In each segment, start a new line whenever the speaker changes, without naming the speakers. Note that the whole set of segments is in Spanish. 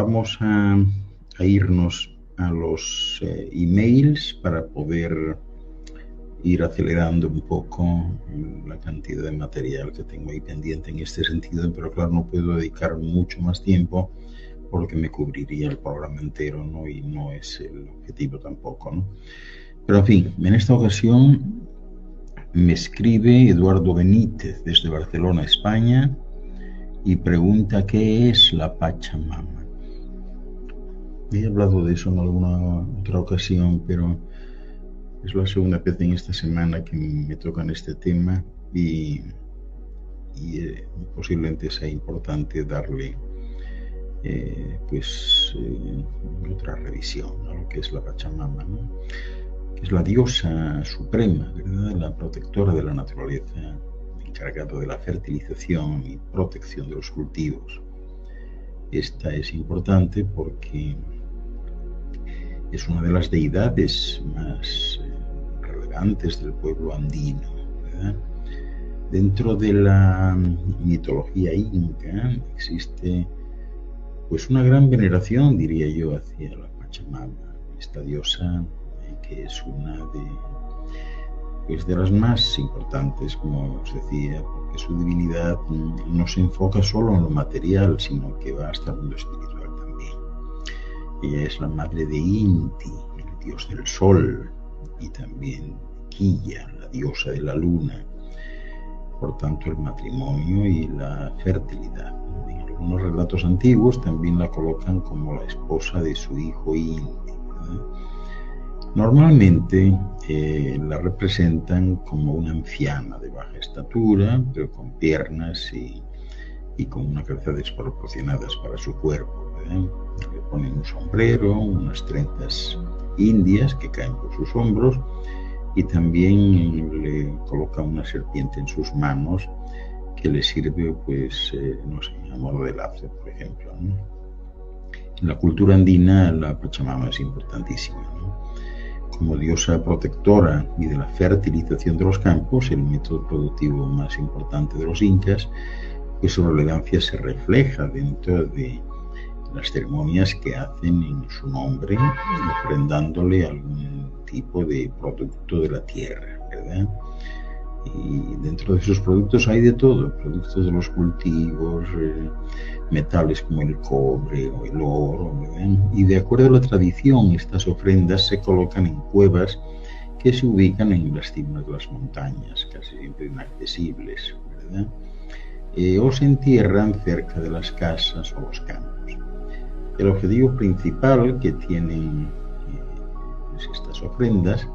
vamos a irnos a los emails para poder ir acelerando un poco la cantidad de material que tengo ahí pendiente en este sentido, pero claro, no puedo dedicar mucho más tiempo porque me cubriría el programa entero, ¿no? Y no es el objetivo tampoco, ¿no? Pero en fin, en esta ocasión me escribe Eduardo Benítez desde Barcelona, España, y pregunta qué es la Pachamama. He hablado de eso en alguna otra ocasión, pero es la segunda vez en esta semana que me tocan este tema y posiblemente sea importante darle otra revisión a lo que es la Pachamama, ¿no? Que es la diosa suprema, ¿verdad? La protectora de la naturaleza, encargada de la fertilización y protección de los cultivos. Esta es importante porque es una de las deidades más relevantes del pueblo andino, ¿verdad? Dentro de la mitología inca existe pues una gran veneración, diría yo, hacia la Pachamama, esta diosa que es una de las más importantes, como os decía, porque su divinidad no se enfoca solo en lo material, sino que va hasta el mundo espiritual también. Ella es la madre de Inti, el dios del sol, y también Quilla, la diosa de la luna. Por tanto, el matrimonio y la fertilidad. En algunos relatos antiguos también la colocan como la esposa de su hijo Inti, ¿verdad? Normalmente la representan como una anciana de baja estatura, pero con piernas y con una cabeza desproporcionadas para su cuerpo, ¿verdad? Le ponen un sombrero, unas trenzas indias que caen por sus hombros y también le coloca una serpiente en sus manos que le sirve, a modo de lazo, por ejemplo, ¿no? En la cultura andina la Pachamama es importantísima, ¿no? Como diosa protectora y de la fertilización de los campos, el método productivo más importante de los incas, pues su relevancia se refleja dentro de las ceremonias que hacen en su nombre, ofrendándole algún tipo de producto de la tierra, ¿verdad? Y dentro de esos productos hay de todo, productos de los cultivos, metales como el cobre o el oro, ¿verdad? Y de acuerdo a la tradición, estas ofrendas se colocan en cuevas que se ubican en las cimas de las montañas, casi siempre inaccesibles, ¿verdad? O se entierran cerca de las casas o los campos. El objetivo principal que tienen estas ofrendas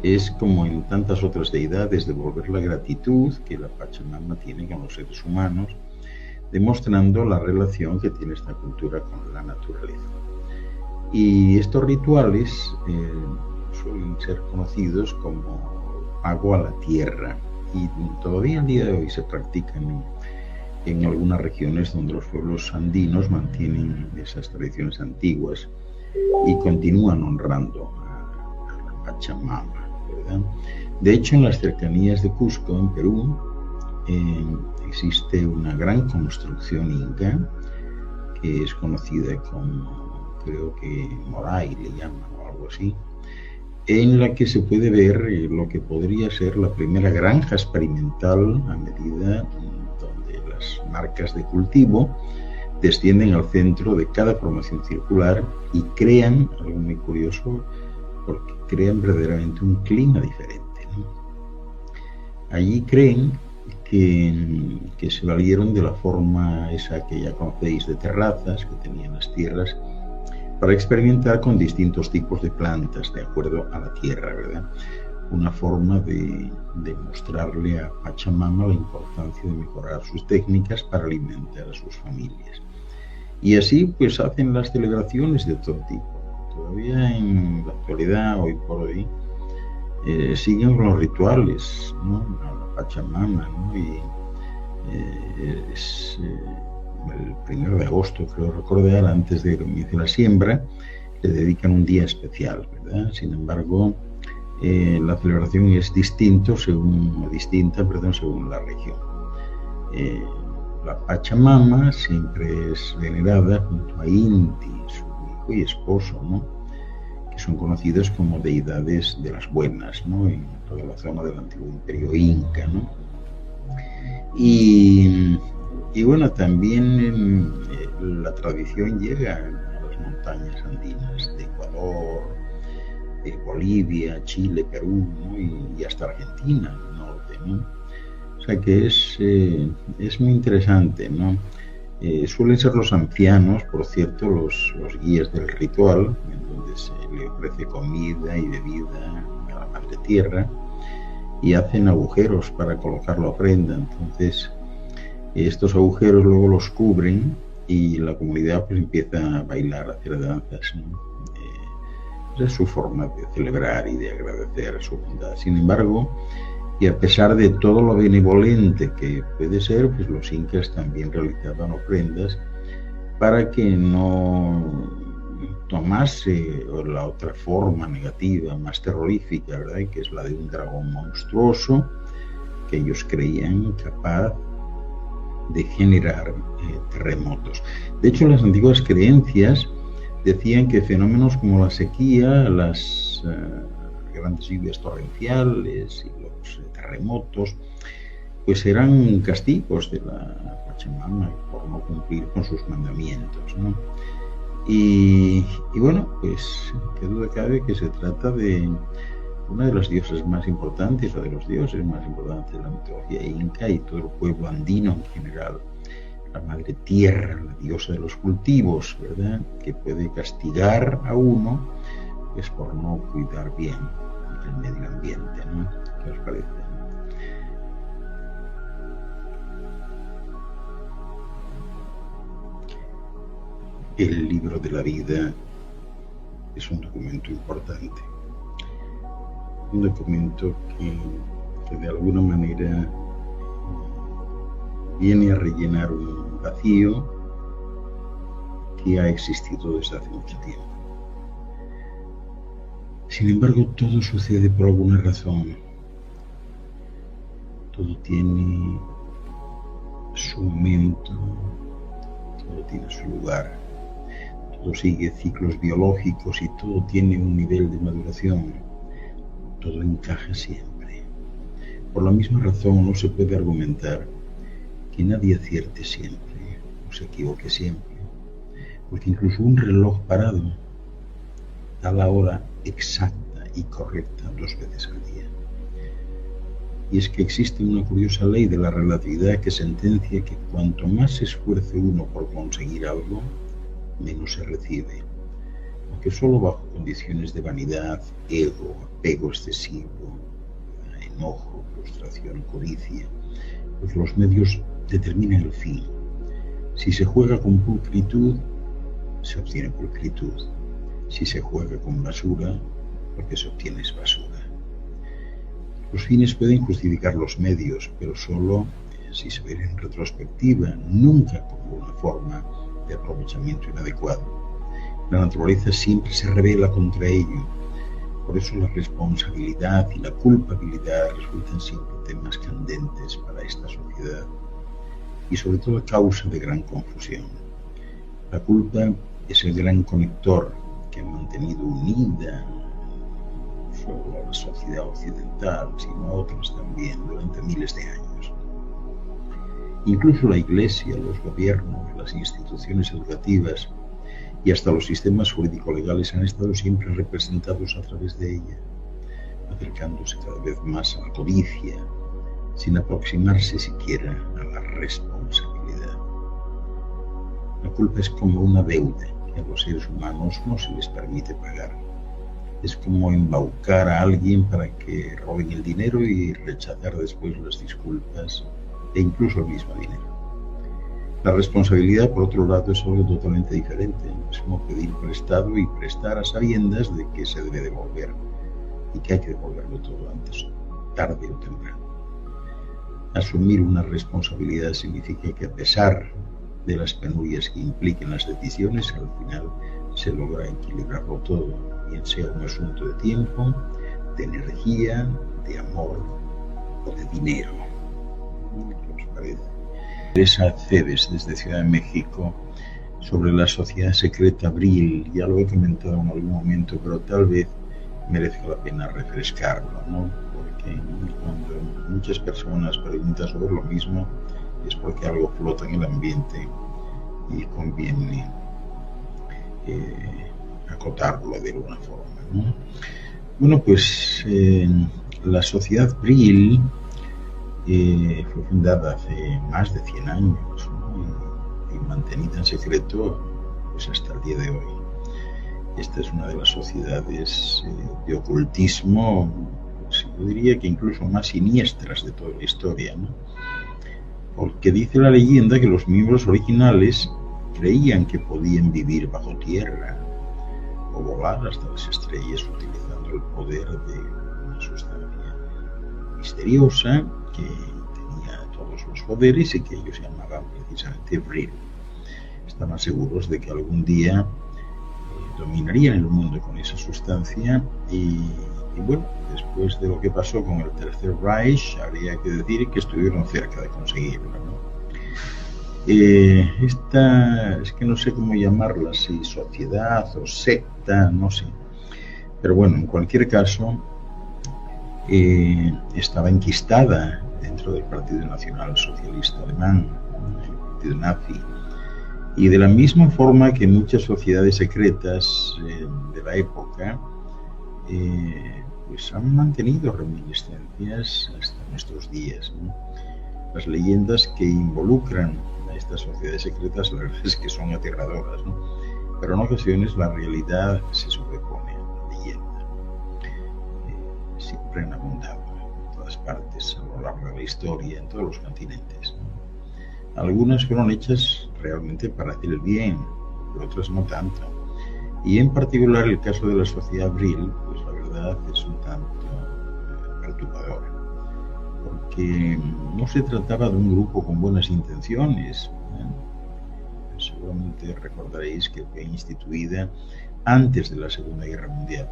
es, como en tantas otras deidades, devolver la gratitud que la Pachamama tiene con los seres humanos, demostrando la relación que tiene esta cultura con la naturaleza. Y estos rituales suelen ser conocidos como pago a la tierra, y todavía al día de hoy se practican en algunas regiones donde los pueblos andinos mantienen esas tradiciones antiguas y continúan honrando a la Pachamama, ¿verdad? De hecho, en las cercanías de Cusco, en Perú, existe una gran construcción inca que es conocida como, creo que Moray le llaman o algo así, en la que se puede ver lo que podría ser la primera granja experimental a medida donde las marcas de cultivo descienden al centro de cada formación circular y crean, algo muy curioso, porque crean verdaderamente un clima diferente, ¿no? Allí creen que se valieron de la forma esa que ya conocéis de terrazas que tenían las tierras para experimentar con distintos tipos de plantas de acuerdo a la tierra, ¿verdad? Una forma de mostrarle a Pachamama la importancia de mejorar sus técnicas para alimentar a sus familias. Y así pues hacen las celebraciones de todo tipo. Todavía en la actualidad, hoy por hoy, siguen con los rituales, ¿no? A la Pachamama, ¿no? Y es el 1 de agosto, creo recordar, antes de que inicie la siembra, le dedican un día especial, ¿verdad? Sin embargo, la celebración es distinta según la región. La Pachamama siempre es venerada junto a Inti, su hijo y esposo, ¿no? Que son conocidos como deidades de las buenas, ¿no? En toda la zona del antiguo imperio inca, ¿no? Y bueno, también la tradición llega a las montañas andinas de Ecuador, Bolivia, Chile, Perú, ¿no? y hasta Argentina, el norte, ¿no? O sea que es muy interesante, ¿no? Suelen ser los ancianos, por cierto, los guías del ritual, en donde se le ofrece comida y bebida a la Madre Tierra, y hacen agujeros para colocar la ofrenda. Entonces, estos agujeros luego los cubren y la comunidad pues empieza a bailar, a hacer danzas, ¿no? Esa es su forma de celebrar y de agradecer su bondad. Sin embargo, y a pesar de todo lo benevolente que puede ser, pues los incas también realizaban ofrendas para que no tomase la otra forma negativa, más terrorífica, ¿verdad? Que es la de un dragón monstruoso que ellos creían capaz de generar terremotos. De hecho, las antiguas creencias decían que fenómenos como la sequía, las grandes lluvias torrenciales y los terremotos, pues eran castigos de la Pachamama por no cumplir con sus mandamientos, ¿no? Y bueno, pues qué duda cabe que se trata de una de las diosas más importantes, o de los dioses más importantes de la mitología inca y todo el pueblo andino en general. La Madre Tierra, la diosa de los cultivos, ¿verdad? Que puede castigar a uno pues por no cuidar bien el medio ambiente, ¿no? ¿Qué os parece? El libro de la vida es un documento importante, un documento que de alguna manera viene a rellenar un vacío que ha existido desde hace mucho tiempo. Sin embargo, todo sucede por alguna razón. Todo tiene su momento, todo tiene su lugar, todo sigue ciclos biológicos y todo tiene un nivel de maduración. Todo encaja siempre. Por la misma razón no se puede argumentar que nadie acierte siempre o se equivoque siempre, porque incluso un reloj parado da la hora exacta y correcta 2 veces al día. Y es que existe una curiosa ley de la relatividad que sentencia que cuanto más se esfuerce uno por conseguir algo, menos se recibe, aunque solo bajo condiciones de vanidad, ego, apego excesivo, enojo, frustración, codicia, pues los medios determinan el fin. Si se juega con pulcritud, se obtiene pulcritud. Si se juega con basura, lo que se obtiene es basura. Los fines pueden justificar los medios, pero solo si se ven en retrospectiva, nunca como una forma de aprovechamiento inadecuado. La naturaleza siempre se revela contra ello. Por eso la responsabilidad y la culpabilidad resultan siempre temas candentes para esta sociedad y sobre todo causa de gran confusión. La culpa es el gran conector que ha mantenido unida no solo a la sociedad occidental, sino a otras también durante miles de años. Incluso la Iglesia, los gobiernos, las instituciones educativas y hasta los sistemas jurídico-legales han estado siempre representados a través de ella, acercándose cada vez más a la codicia, sin aproximarse siquiera a la responsabilidad. La culpa es como una deuda que a los seres humanos no se les permite pagar. Es como embaucar a alguien para que roben el dinero y rechazar después las disculpas e incluso el mismo dinero. La responsabilidad, por otro lado, es algo totalmente diferente. Es como pedir prestado y prestar a sabiendas de que se debe devolver y que hay que devolverlo todo antes, tarde o temprano. Asumir una responsabilidad significa que a pesar de las penurias que impliquen las decisiones, al final se logra equilibrarlo todo, bien sea un asunto de tiempo, de energía, de amor o de dinero. ¿Qué os parece? Teresa Cebes, desde Ciudad de México, sobre la sociedad secreta Vril. Ya lo he comentado en algún momento, pero tal vez merezca la pena refrescarlo, ¿no? Porque cuando muchas personas preguntan sobre lo mismo es porque algo flota en el ambiente y conviene acotarlo de alguna forma, ¿no? Bueno, pues la sociedad Vril fue fundada hace más de 100 años, ¿no? y mantenida en secreto pues hasta el día de hoy. Esta es una de las sociedades de ocultismo, pues, yo diría que incluso más siniestras de toda la historia, ¿no? Porque dice la leyenda que los miembros originales creían que podían vivir bajo tierra o volar hasta las estrellas utilizando el poder de una sustancia misteriosa que tenía todos los poderes y que ellos llamaban precisamente Vril. Estaban seguros de que algún día dominarían el mundo con esa sustancia y bueno, después de lo que pasó con el Tercer Reich, habría que decir que estuvieron cerca de conseguirlo, ¿no? Esta, es que no sé cómo llamarla, si sociedad o secta, no sé. Pero bueno, en cualquier caso, estaba enquistada dentro del Partido Nacional Socialista Alemán, el Partido Nazi. Y de la misma forma que muchas sociedades secretas de la época, pues han mantenido reminiscencias hasta nuestros días, ¿no? Las leyendas que involucran a estas sociedades secretas, la verdad es que son aterradoras, ¿no? Pero en ocasiones la realidad se sobrepone a la leyenda. Siempre han abundado en todas partes, a lo largo de la historia, en todos los continentes, ¿no? Algunas fueron hechas realmente para hacer el bien, pero otras no tanto. Y en particular el caso de la sociedad Vril, pues la verdad es un tanto perturbador, porque no se trataba de un grupo con buenas intenciones. Seguramente recordaréis que fue instituida antes de la Segunda Guerra Mundial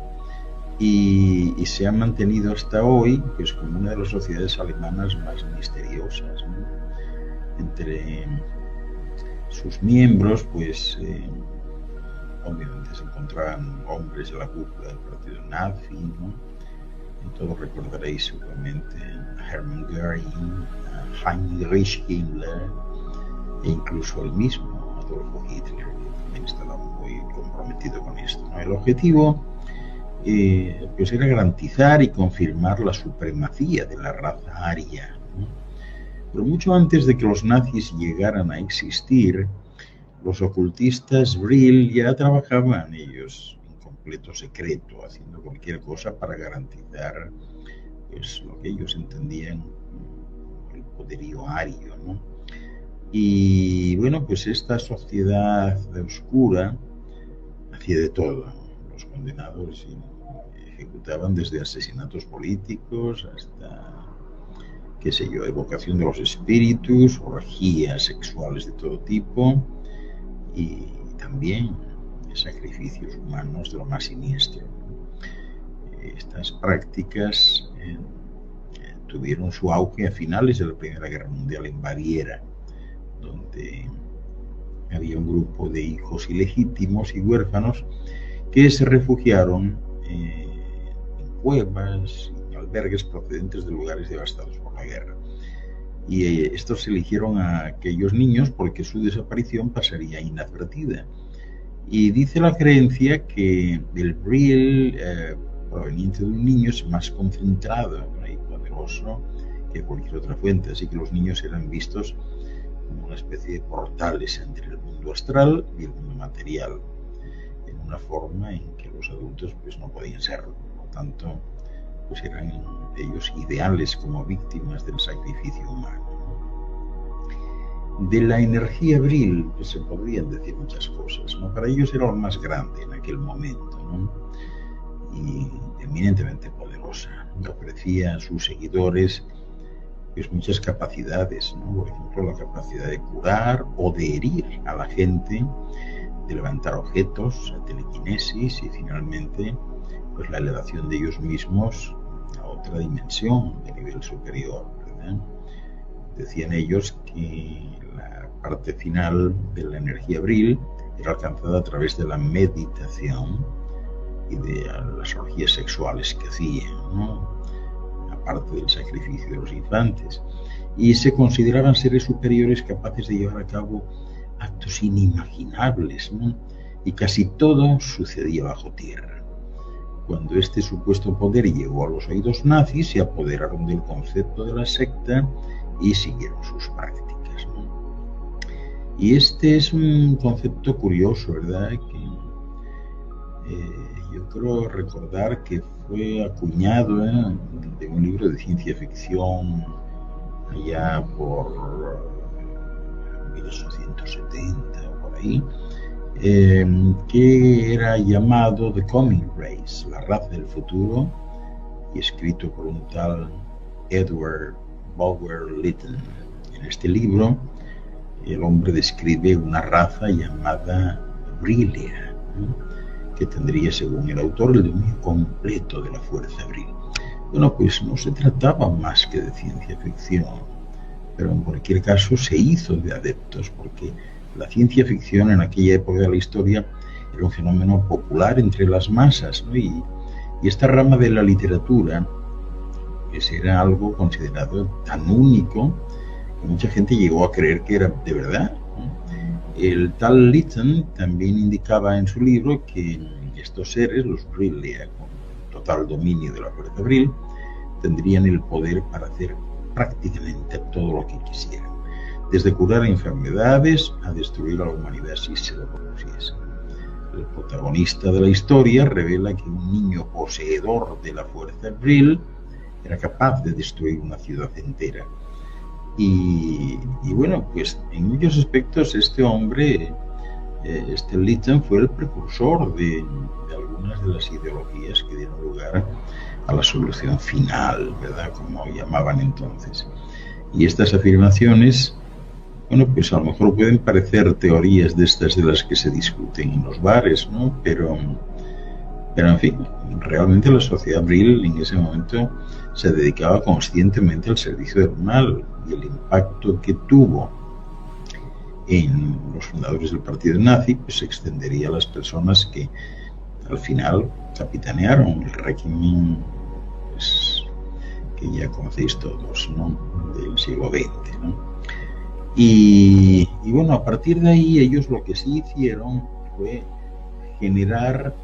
y se ha mantenido hasta hoy pues como una de las sociedades alemanas más misteriosas, ¿no? Entre sus miembros pues obviamente se encontraban hombres de la cúpula del partido nazi, ¿no? Y todos recordaréis seguramente a Hermann Göring, a Heinrich Himmler e incluso el mismo Adolfo Hitler, que también estaba muy comprometido con esto, ¿no? El objetivo pues era garantizar y confirmar la supremacía de la raza aria, ¿no? Pero mucho antes de que los nazis llegaran a existir, los ocultistas Vril ya trabajaban ellos en completo secreto, haciendo cualquier cosa para garantizar pues, lo que ellos entendían el poderío ario, ¿no? Y bueno, pues esta sociedad oscura hacía de todo. Los condenados ejecutaban desde asesinatos políticos hasta, qué sé yo, evocación de los espíritus, orgías sexuales de todo tipo y también sacrificios humanos de lo más siniestro. Estas prácticas tuvieron su auge a finales de la Primera Guerra Mundial en Baviera, donde había un grupo de hijos ilegítimos y huérfanos que se refugiaron en cuevas y albergues procedentes de lugares devastados por la guerra. Y estos eligieron a aquellos niños porque su desaparición pasaría inadvertida. Y dice la creencia que el Vril proveniente de un niño es más concentrado y poderoso que cualquier otra fuente, así que los niños eran vistos como una especie de portales entre el mundo astral y el mundo material, en una forma en que los adultos pues no podían serlo. Por lo tanto, pues eran ellos ideales como víctimas del sacrificio humano. De la energía Vril pues se podrían decir muchas cosas, ¿no? Para ellos era lo más grande en aquel momento, ¿no? Y eminentemente poderosa, ¿no? Ofrecía a sus seguidores pues muchas capacidades, ¿no? Por ejemplo, la capacidad de curar o de herir a la gente, de levantar objetos, la telequinesis y finalmente pues la elevación de ellos mismos a otra dimensión de nivel superior, ¿verdad? Decían ellos que la parte final de la energía Vril era alcanzada a través de la meditación y de las orgías sexuales que hacían, ¿no? Aparte del sacrificio de los infantes. Y se consideraban seres superiores capaces de llevar a cabo actos inimaginables, ¿no? Y casi todo sucedía bajo tierra. Cuando este supuesto poder llegó a los oídos nazis, se apoderaron del concepto de la secta y siguieron sus prácticas, ¿no? Y este es un concepto curioso, ¿verdad? Que yo creo recordar que fue acuñado de un libro de ciencia ficción allá por 1870 o por ahí, que era llamado The Coming Race, la raza del futuro, y escrito por un tal Edward Bulwer Lytton. En este libro, el hombre describe una raza llamada Vrilia, ¿no? Que tendría, según el autor, el dominio completo de la fuerza Vril. Bueno, pues no se trataba más que de ciencia ficción, pero en cualquier caso se hizo de adeptos, porque la ciencia ficción en aquella época de la historia era un fenómeno popular entre las masas, ¿no? Y esta rama de la literatura pues era algo considerado tan único que mucha gente llegó a creer que era de verdad, ¿no? El tal Lytton también indicaba en su libro que estos seres, los Vrilia, con total dominio de la fuerza Vril, tendrían el poder para hacer prácticamente todo lo que quisieran, desde curar enfermedades a destruir a la humanidad si se lo propusiesen. El protagonista de la historia revela que un niño poseedor de la fuerza Vril era capaz de destruir una ciudad entera. Y bueno, pues en muchos aspectos este hombre, este Lytton, fue el precursor de algunas de las ideologías que dieron lugar a la solución final, ¿verdad?, como llamaban entonces. Y estas afirmaciones, bueno, pues a lo mejor pueden parecer teorías de estas de las que se discuten en los bares, ¿no? Pero en fin, realmente la sociedad Vril en ese momento se dedicaba conscientemente al servicio del mal, y el impacto que tuvo en los fundadores del partido nazi pues se extendería a las personas que al final capitanearon el régimen, pues, que ya conocéis todos, ¿no?, del siglo XX, ¿no? Y bueno, a partir de ahí ellos lo que sí hicieron fue generar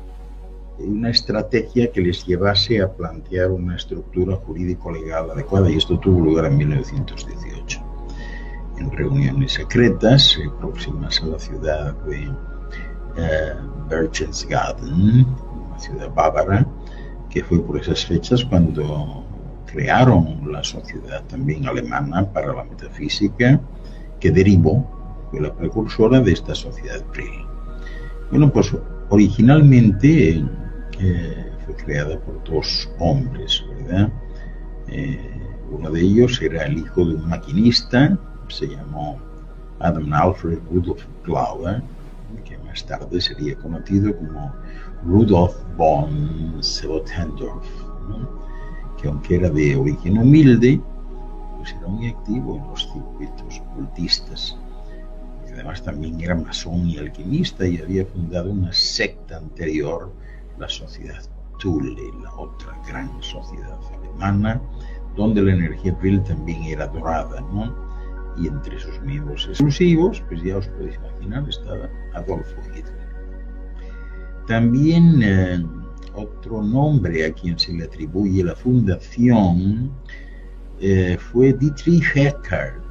una estrategia que les llevase a plantear una estructura jurídico-legal adecuada, y esto tuvo lugar en 1918. En reuniones secretas próximas a la ciudad de Berchtesgaden, una ciudad bávara, que fue por esas fechas cuando crearon la sociedad también alemana para la metafísica, que derivó, fue la precursora de esta sociedad Vril. Bueno, pues originalmente fue creada por dos hombres, ¿verdad? Uno de ellos era el hijo de un maquinista, se llamó Adam Alfred Rudolf Glauber, que más tarde sería conocido como Rudolf von Seldendorf, ¿no?, que aunque era de origen humilde, pues era muy activo en los circuitos ocultistas. Además también era masón y alquimista, y había fundado una secta anterior, la sociedad Thule, la otra gran sociedad alemana, donde la energía Vril también era adorada, ¿no? Y entre sus miembros exclusivos, pues ya os podéis imaginar, estaba Adolfo Hitler. También otro nombre a quien se le atribuye la fundación fue Dietrich Eckart,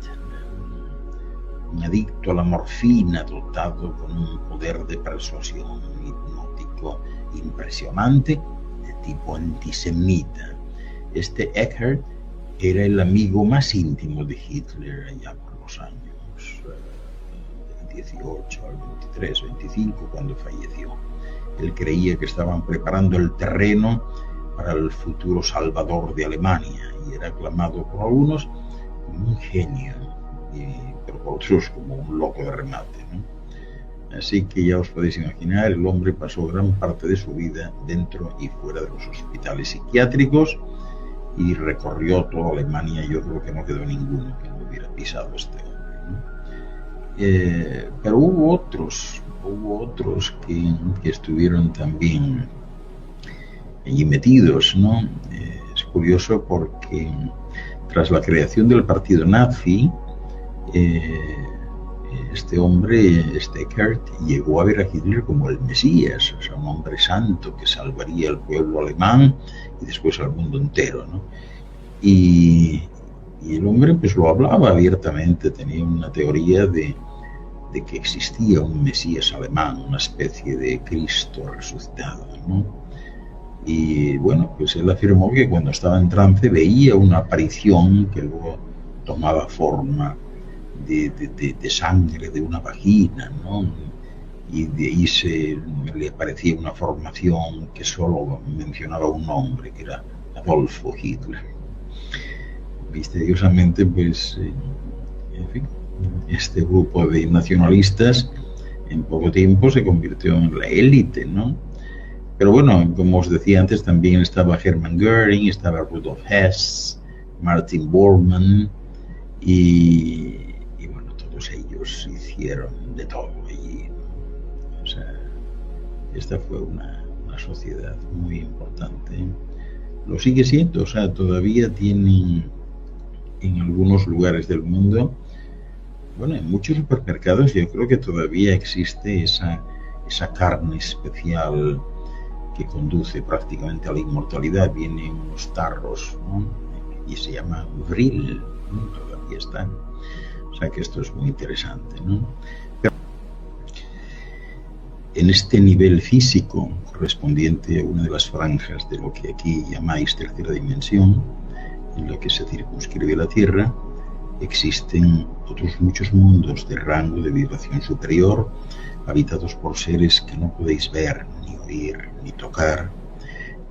un adicto a la morfina dotado con un poder de persuasión hipnótico impresionante de tipo antisemita. Este Eckart era el amigo más íntimo de Hitler allá por los años 18 al 23, 25, cuando falleció. Él creía que estaban preparando el terreno para el futuro salvador de Alemania, y era aclamado por algunos como un genio, pero por otros como un loco de remate, ¿no? Así que ya os podéis imaginar, el hombre pasó gran parte de su vida dentro y fuera de los hospitales psiquiátricos, y recorrió toda Alemania. Yo creo que no quedó ninguno que no hubiera pisado este hombre, ¿no? Pero hubo otros que estuvieron también allí metidos, ¿no? Es curioso porque tras la creación del partido nazi, este hombre, Eckart, llegó a ver a Hitler como el Mesías, o sea, un hombre santo que salvaría al pueblo alemán y después al mundo entero, ¿no? Y el hombre pues lo hablaba abiertamente, tenía una teoría de que existía un Mesías alemán, una especie de Cristo resucitado, ¿no? Y bueno, pues él afirmó que cuando estaba en trance veía una aparición que luego tomaba forma de sangre de una vagina, ¿no? Y de ahí le aparecía una formación que solo mencionaba un nombre, que era Adolfo Hitler. Misteriosamente, pues, en fin, este grupo de nacionalistas en poco tiempo se convirtió en la élite, ¿no? Pero bueno, como os decía antes, también estaba Hermann Göring, estaba Rudolf Hess, Martin Bormann y bueno, todos ellos hicieron de todo allí. O sea, esta fue una sociedad muy importante. Lo sigue siendo, o sea, todavía tienen en algunos lugares del mundo, bueno, en muchos supermercados yo creo que todavía existe esa carne especial que conduce prácticamente a la inmortalidad. Vienen unos tarros, ¿no? Y se llama Vril, ¿no? Todavía están. O sea que esto es muy interesante, ¿no? Pero en este nivel físico correspondiente a una de las franjas de lo que aquí llamáis tercera dimensión, en la que se circunscribe la Tierra, existen otros muchos mundos de rango de vibración superior, habitados por seres que no podéis ver, ni oír, ni tocar,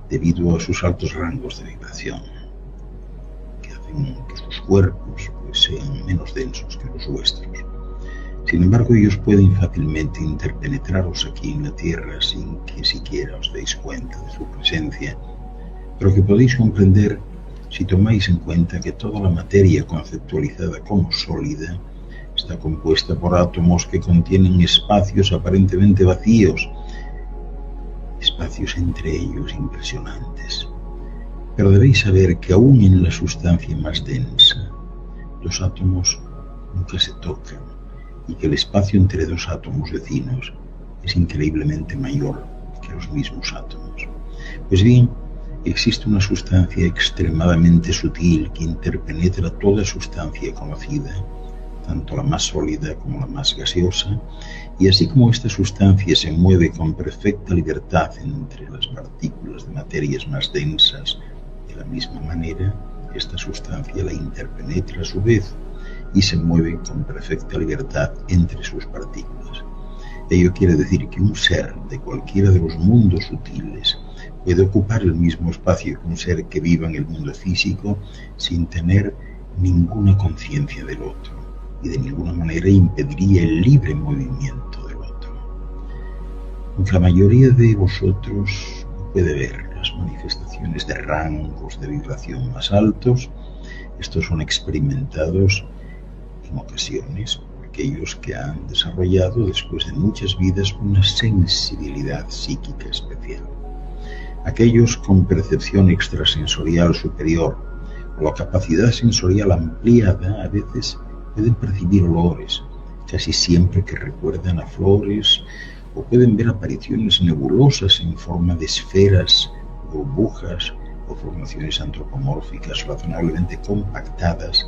debido a sus altos rangos de vibración, que hacen que sus cuerpos pues, sean menos densos que los vuestros. Sin embargo, ellos pueden fácilmente interpenetraros aquí en la Tierra sin que siquiera os deis cuenta de su presencia, pero que podéis comprender si tomáis en cuenta que toda la materia conceptualizada como sólida está compuesta por átomos que contienen espacios aparentemente vacíos, espacios entre ellos impresionantes. Pero debéis saber que aún en la sustancia más densa, los átomos nunca se tocan y que el espacio entre dos átomos vecinos es increíblemente mayor que los mismos átomos. Pues bien, existe una sustancia extremadamente sutil que interpenetra toda sustancia conocida, tanto la más sólida como la más gaseosa, y así como esta sustancia se mueve con perfecta libertad entre las partículas de materias más densas, de la misma manera, esta sustancia la interpenetra a su vez y se mueve con perfecta libertad entre sus partículas. Ello quiere decir que un ser de cualquiera de los mundos sutiles puede ocupar el mismo espacio que un ser que viva en el mundo físico sin tener ninguna conciencia del otro y de ninguna manera impediría el libre movimiento del otro. Aunque la mayoría de vosotros no puede ver las manifestaciones de rangos de vibración más altos, estos son experimentados en ocasiones por aquellos que han desarrollado después de muchas vidas una sensibilidad psíquica especial. Aquellos con percepción extrasensorial superior o la capacidad sensorial ampliada a veces pueden percibir olores, casi siempre que recuerdan a flores, o pueden ver apariciones nebulosas en forma de esferas, burbujas o formaciones antropomórficas razonablemente compactadas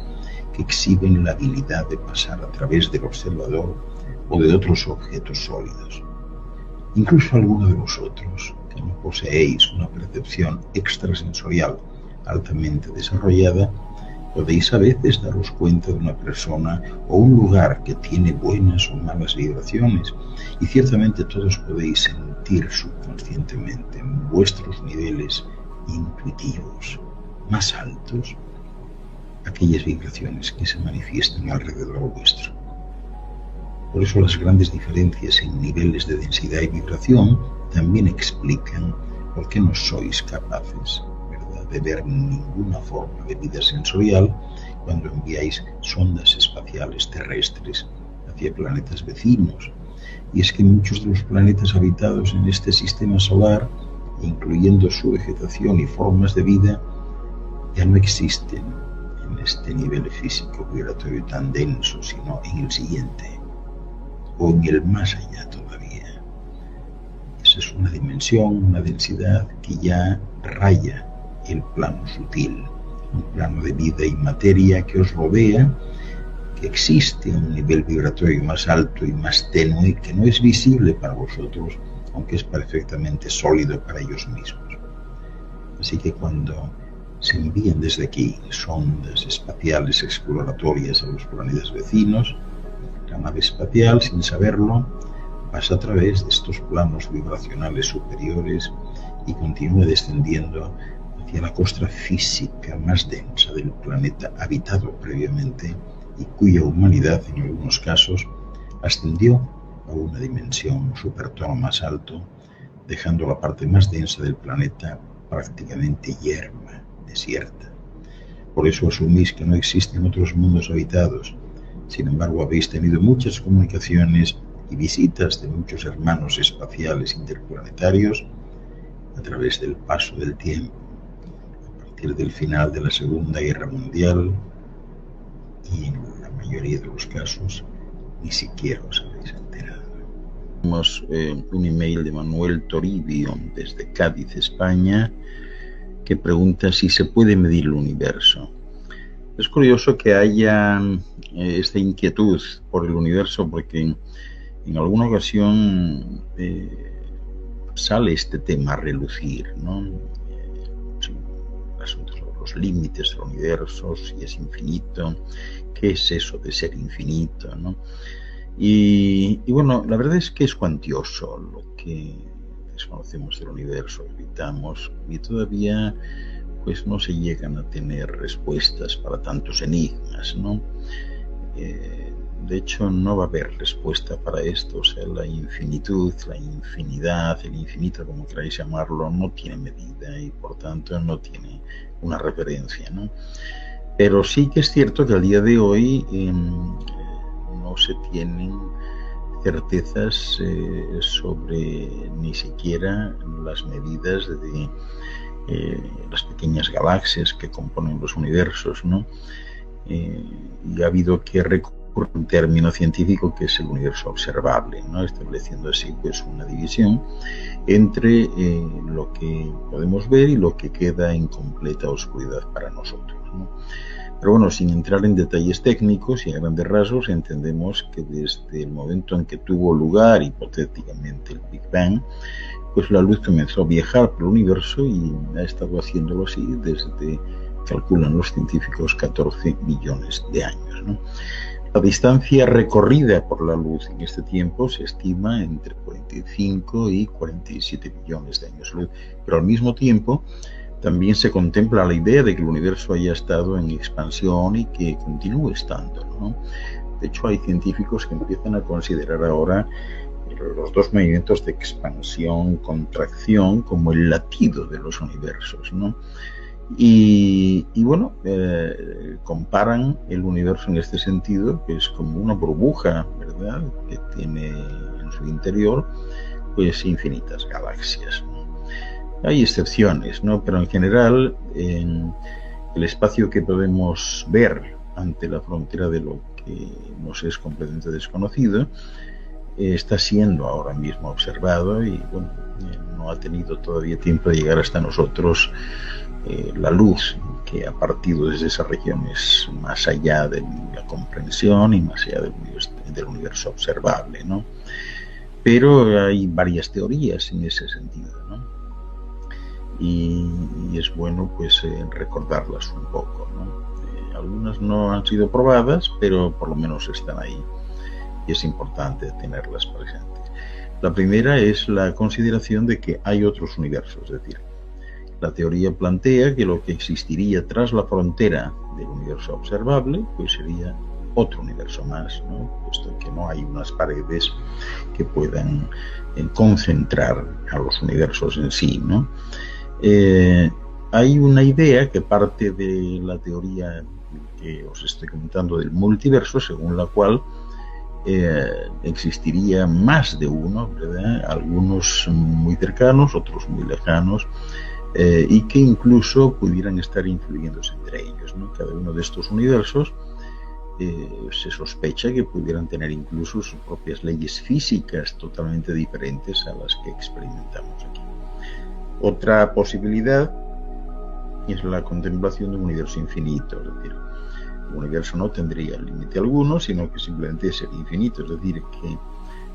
que exhiben la habilidad de pasar a través del observador o de otros objetos sólidos. Incluso alguno de vosotros que no poseéis una percepción extrasensorial altamente desarrollada, podéis a veces daros cuenta de una persona o un lugar que tiene buenas o malas vibraciones, y ciertamente todos podéis sentir subconscientemente en vuestros niveles intuitivos más altos aquellas vibraciones que se manifiestan alrededor vuestro. Por eso las grandes diferencias en niveles de densidad y vibración también explican por qué no sois capaces, ¿verdad?, de ver ninguna forma de vida sensorial cuando enviáis sondas espaciales terrestres hacia planetas vecinos. Y es que muchos de los planetas habitados en este sistema solar, incluyendo su vegetación y formas de vida, ya no existen en este nivel físico vibratorio tan denso, sino en el siguiente, o en el más allá todavía. Esa es una dimensión, una densidad que ya raya el plano sutil, un plano de vida y materia que os rodea, que existe a un nivel vibratorio más alto y más tenue, que no es visible para vosotros, aunque es perfectamente sólido para ellos mismos. Así que cuando se envían desde aquí sondas espaciales exploratorias a los planetas vecinos, la nave espacial, sin saberlo, pasa a través de estos planos vibracionales superiores y continúa descendiendo hacia la costra física más densa del planeta habitado previamente y cuya humanidad, en algunos casos, ascendió a una dimensión, un supertono más alto, dejando la parte más densa del planeta prácticamente yerma, desierta. Por eso asumís que no existen otros mundos habitados. Sin embargo, habéis tenido muchas comunicaciones y visitas de muchos hermanos espaciales interplanetarios a través del paso del tiempo, a partir del final de la Segunda Guerra Mundial, y en la mayoría de los casos ni siquiera os habéis enterado. Tenemos un email de Manuel Toribio desde Cádiz, España, que pregunta si se puede medir el universo. Es curioso que haya esta inquietud por el universo, porque en alguna ocasión sale este tema a relucir, ¿no? Asuntos sobre los límites del universo, si es infinito, qué es eso de ser infinito, ¿no? Y bueno, la verdad es que es cuantioso lo que desconocemos del universo que habitamos, y todavía pues no se llegan a tener respuestas para tantos enigmas, ¿no? De hecho, no va a haber respuesta para esto. O sea, la infinitud, la infinidad, el infinito, como queráis llamarlo, no tiene medida y por tanto no tiene una referencia, ¿no? Pero sí que es cierto que al día de hoy no se tienen certezas sobre ni siquiera las medidas de las pequeñas galaxias que componen los universos, ¿no? Y ha habido que recurrir a un término científico que es el universo observable, ¿no? Estableciendo así pues una división entre lo que podemos ver y lo que queda en completa oscuridad para nosotros, ¿no? Pero bueno, sin entrar en detalles técnicos y a grandes rasgos, entendemos que desde el momento en que tuvo lugar hipotéticamente el Big Bang, pues la luz comenzó a viajar por el universo y ha estado haciéndolo así desde, calculan los científicos, 14 millones de años, ¿no? La distancia recorrida por la luz en este tiempo se estima entre 45 y 47 millones de años luz, pero al mismo tiempo también se contempla la idea de que el universo haya estado en expansión y que continúe estando, ¿no? De hecho, hay científicos que empiezan a considerar ahora los dos movimientos de expansión-contracción como el latido de los universos, ¿no? Y bueno, comparan el universo en este sentido, que es como una burbuja, ¿verdad?, que tiene en su interior pues infinitas galaxias, ¿no? Hay excepciones, ¿no? Pero en general, en el espacio que podemos ver ante la frontera de lo que nos es completamente desconocido, está siendo ahora mismo observado y bueno, no ha tenido todavía tiempo de llegar hasta nosotros la luz que ha partido desde esas regiones más allá de la comprensión y más allá del universo observable, ¿no? Pero hay varias teorías en ese sentido, ¿no? Y es bueno pues recordarlas un poco, ¿no? Algunas no han sido probadas, pero por lo menos están ahí y es importante tenerlas presentes. La primera es la consideración de que hay otros universos, es decir, la teoría plantea que lo que existiría tras la frontera del universo observable pues sería otro universo más, ¿no? Puesto que no hay unas paredes que puedan concentrar a los universos en sí, ¿no? hay una idea que parte de la teoría que os estoy comentando del multiverso, según la cual existiría más de uno, ¿verdad? Algunos muy cercanos, otros muy lejanos, y que incluso pudieran estar influyéndose entre ellos, ¿no? Cada uno de estos universos se sospecha que pudieran tener incluso sus propias leyes físicas totalmente diferentes a las que experimentamos aquí. Otra posibilidad es la contemplación de un universo infinito, es decir, el universo no tendría límite alguno, sino que simplemente sería infinito, es decir, que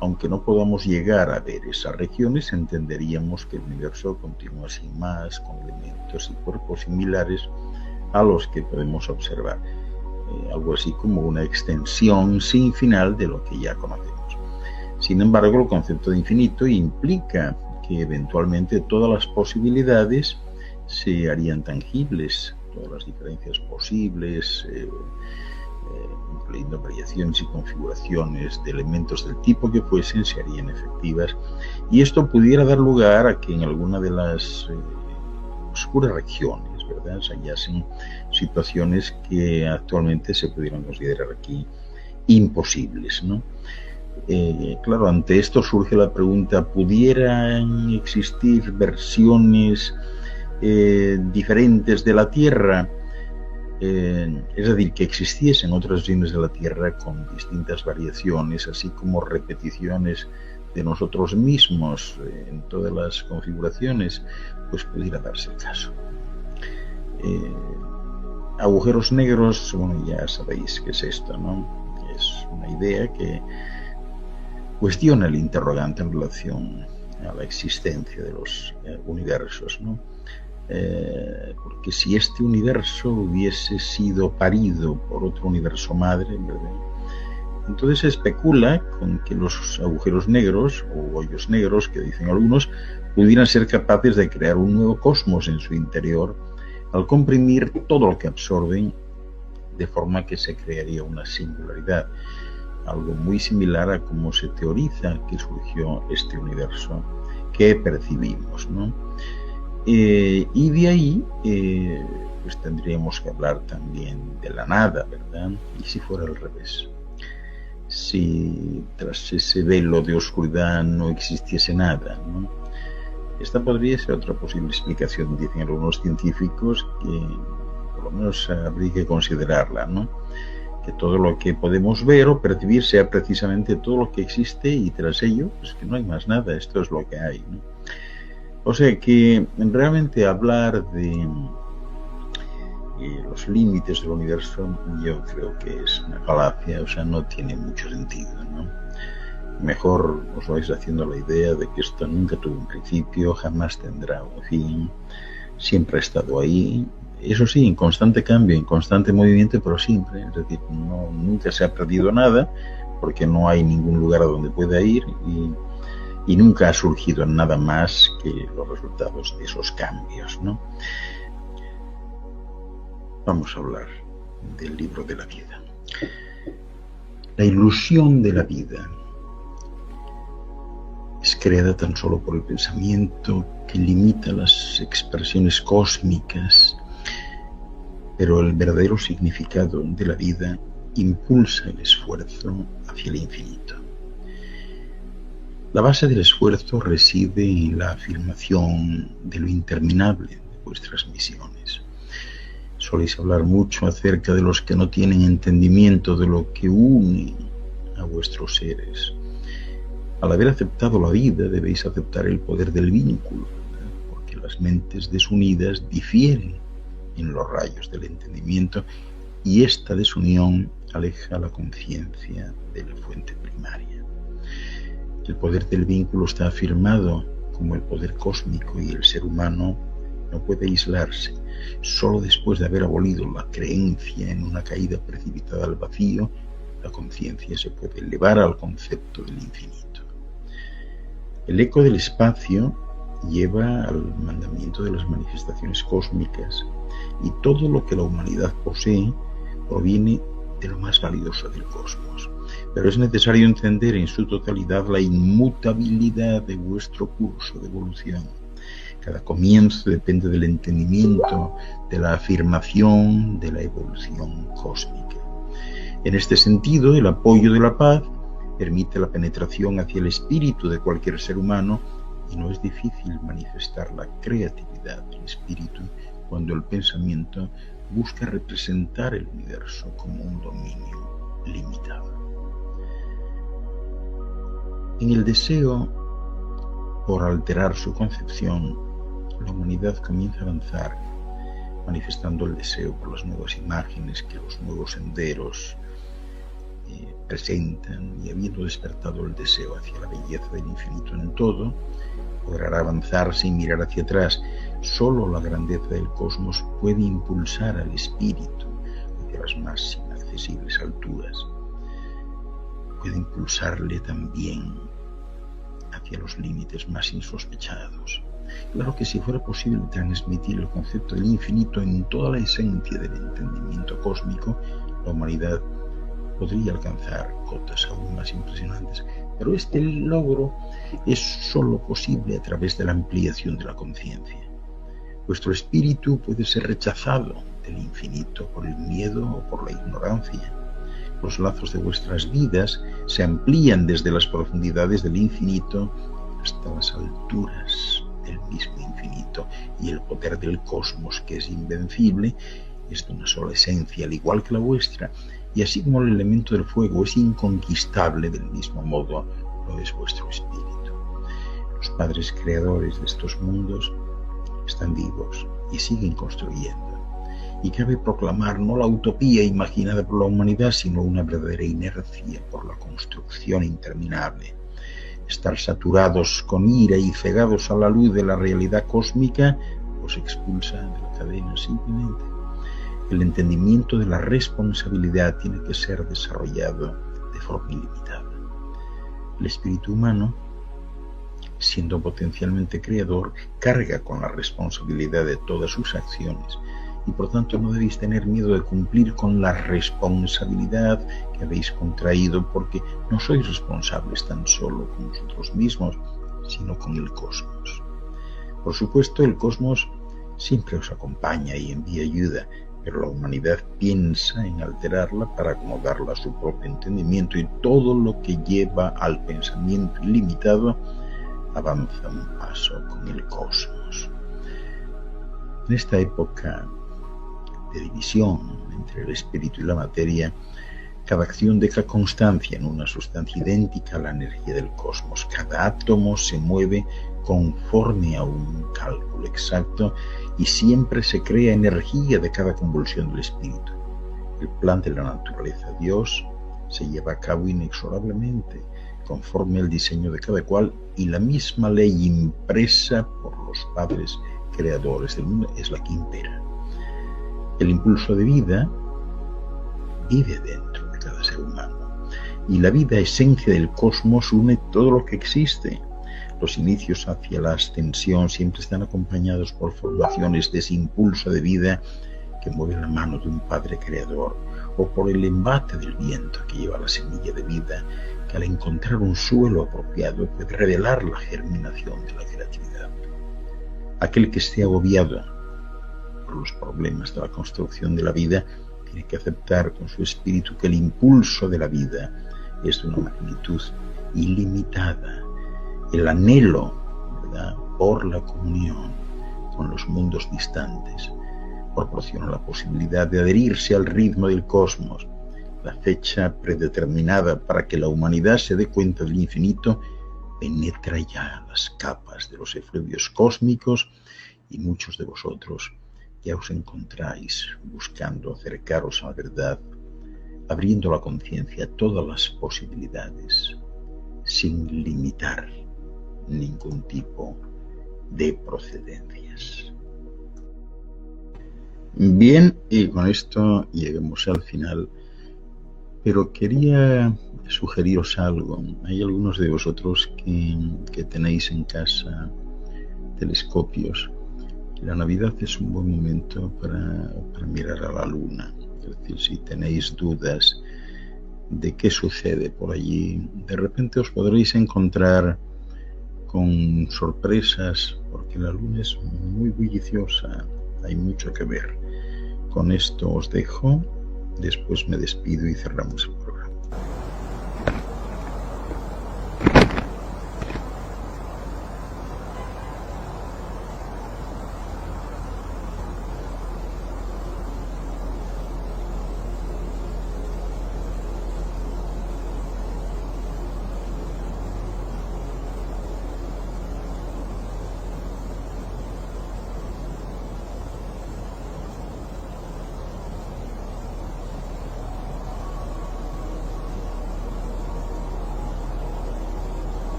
aunque no podamos llegar a ver esas regiones, entenderíamos que el universo continúa sin más, con elementos y cuerpos similares a los que podemos observar. Algo así como una extensión sin final de lo que ya conocemos. Sin embargo, el concepto de infinito implica que eventualmente todas las posibilidades se harían tangibles, todas las diferencias posibles, incluyendo variaciones y configuraciones de elementos del tipo que fuesen, se harían efectivas, y esto pudiera dar lugar a que en alguna de las oscuras regiones, ¿verdad?, se hallasen situaciones que actualmente se pudieran considerar aquí imposibles, ¿no? Claro, ante esto surge la pregunta: ¿pudieran existir versiones diferentes de la Tierra? Es decir, que existiesen otras regiones de la Tierra con distintas variaciones, así como repeticiones de nosotros mismos en todas las configuraciones, pues pudiera darse el caso. Agujeros negros, bueno, ya sabéis qué es esto, ¿no? Es una idea que cuestiona el interrogante en relación a la existencia de los universos, ¿no? Porque si este universo hubiese sido parido por otro universo madre, ¿verdad?, entonces se especula con que los agujeros negros o hoyos negros, que dicen algunos, pudieran ser capaces de crear un nuevo cosmos en su interior al comprimir todo lo que absorben, de forma que se crearía una singularidad, algo muy similar a cómo se teoriza que surgió este universo que percibimos, ¿no? Y de ahí pues tendríamos que hablar también de la nada, ¿verdad? Y si fuera al revés, si tras ese velo de oscuridad no existiese nada, ¿no? Esta podría ser otra posible explicación, dicen algunos científicos, que por lo menos habría que considerarla, ¿no? Que todo lo que podemos ver o percibir sea precisamente todo lo que existe, y tras ello, pues que no hay más nada, esto es lo que hay, ¿no? O sea que realmente hablar de los límites del universo, yo creo que es una falacia, o sea, no tiene mucho sentido, ¿no? Mejor os vais haciendo la idea de que esto nunca tuvo un principio, jamás tendrá un fin, siempre ha estado ahí, eso sí, en constante cambio, en constante movimiento, pero siempre, es decir, nunca se ha perdido nada, porque no hay ningún lugar a donde pueda ir, y nunca ha surgido nada más que los resultados de esos cambios, ¿no? Vamos a hablar del libro de la vida. La ilusión de la vida es creada tan solo por el pensamiento, que limita las expresiones cósmicas, pero el verdadero significado de la vida impulsa el esfuerzo hacia el infinito. La base del esfuerzo reside en la afirmación de lo interminable de vuestras misiones. Soléis hablar mucho acerca de los que no tienen entendimiento de lo que une a vuestros seres. Al haber aceptado la vida, debéis aceptar el poder del vínculo, ¿verdad?, porque las mentes desunidas difieren en los rayos del entendimiento, y esta desunión aleja la conciencia de la fuente primaria. El poder del vínculo está afirmado como el poder cósmico, y el ser humano no puede aislarse. Solo después de haber abolido la creencia en una caída precipitada al vacío, la conciencia se puede elevar al concepto del infinito. El eco del espacio lleva al mandamiento de las manifestaciones cósmicas, y todo lo que la humanidad posee proviene de lo más valioso del cosmos. Pero es necesario entender en su totalidad la inmutabilidad de vuestro curso de evolución. Cada comienzo depende del entendimiento, de la afirmación, de la evolución cósmica. En este sentido, el apoyo de la paz permite la penetración hacia el espíritu de cualquier ser humano y no es difícil manifestar la creatividad del espíritu cuando el pensamiento busca representar el universo como un dominio limitado. En el deseo por alterar su concepción, la humanidad comienza a avanzar, manifestando el deseo por las nuevas imágenes que los nuevos senderos presentan, y habiendo despertado el deseo hacia la belleza del infinito en todo, podrá avanzar sin mirar hacia atrás. Solo la grandeza del cosmos puede impulsar al espíritu hacia las más inaccesibles alturas. Puede impulsarle también hacia los límites más insospechados. Claro que si fuera posible transmitir el concepto del infinito en toda la esencia del entendimiento cósmico, la humanidad podría alcanzar cotas aún más impresionantes, pero este logro es solo posible a través de la ampliación de la conciencia. Vuestro espíritu puede ser rechazado del infinito por el miedo o por la ignorancia. Los lazos de vuestras vidas se amplían desde las profundidades del infinito hasta las alturas del mismo infinito, y el poder del cosmos, que es invencible, es de una sola esencia, al igual que la vuestra, y así como el elemento del fuego es inconquistable, del mismo modo lo es vuestro espíritu. Los padres creadores de estos mundos están vivos y siguen construyendo, y cabe proclamar no la utopía imaginada por la humanidad, sino una verdadera inercia por la construcción interminable. Estar saturados con ira y cegados a la luz de la realidad cósmica os expulsa de la cadena simplemente. El entendimiento de la responsabilidad tiene que ser desarrollado de forma ilimitada. El espíritu humano, siendo potencialmente creador, carga con la responsabilidad de todas sus acciones, y por tanto no debéis tener miedo de cumplir con la responsabilidad que habéis contraído, porque no sois responsables tan solo con vosotros mismos, sino con el cosmos. Por supuesto, el cosmos siempre os acompaña y envía ayuda, pero la humanidad piensa en alterarla para acomodarla a su propio entendimiento, y todo lo que lleva al pensamiento ilimitado avanza un paso con el cosmos. En esta época de división entre el espíritu y la materia, cada acción deja constancia en una sustancia idéntica a la energía del cosmos. Cada átomo se mueve conforme a un cálculo exacto y siempre se crea energía de cada convulsión del espíritu. El plan de la naturaleza, Dios, se lleva a cabo inexorablemente conforme al diseño de cada cual, y la misma ley impresa por los padres creadores del mundo es la que impera. El impulso de vida vive dentro de cada ser humano, y la vida, esencia del cosmos, une todo lo que existe. Los inicios hacia la ascensión siempre están acompañados por formaciones de ese impulso de vida que mueve la mano de un Padre Creador, o por el embate del viento que lleva la semilla de vida, que al encontrar un suelo apropiado puede revelar la germinación de la creatividad. Aquel que esté agobiado por los problemas de la construcción de la vida tiene que aceptar con su espíritu que el impulso de la vida es de una magnitud ilimitada. El anhelo, ¿verdad?, por la comunión con los mundos distantes proporciona la posibilidad de adherirse al ritmo del cosmos. La fecha predeterminada para que la humanidad se dé cuenta del infinito penetra ya las capas de los efluvios cósmicos, y muchos de vosotros ya os encontráis buscando acercaros a la verdad, abriendo la conciencia a todas las posibilidades, sin limitar ningún tipo de procedencias. Bien, y con esto llegamos al final, pero quería sugeriros algo. Hay algunos de vosotros que tenéis en casa telescopios. La Navidad es un buen momento para mirar a la luna. Es decir, si tenéis dudas de qué sucede por allí, de repente os podréis encontrar con sorpresas, porque que la luna es muy bulliciosa, hay mucho que ver. Con esto os dejo, después me despido y cerramos el programa.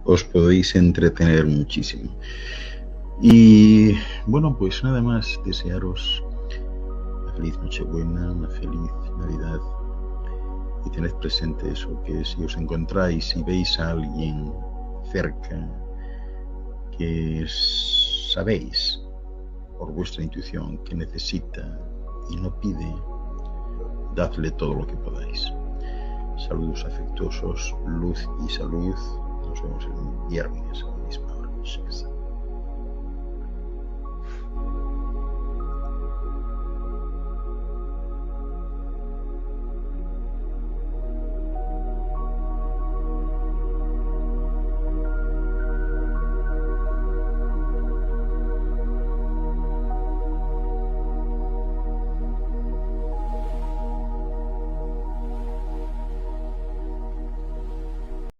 Os podéis entretener muchísimo. Y bueno, pues nada más, desearos una feliz Nochebuena, una feliz Navidad, y tened presente eso, que si os encontráis y veis a alguien cerca que sabéis por vuestra intuición que necesita y no pide, dadle todo lo que podáis. Saludos afectuosos, luz y salud. Nos vemos el viernes a la misma hora.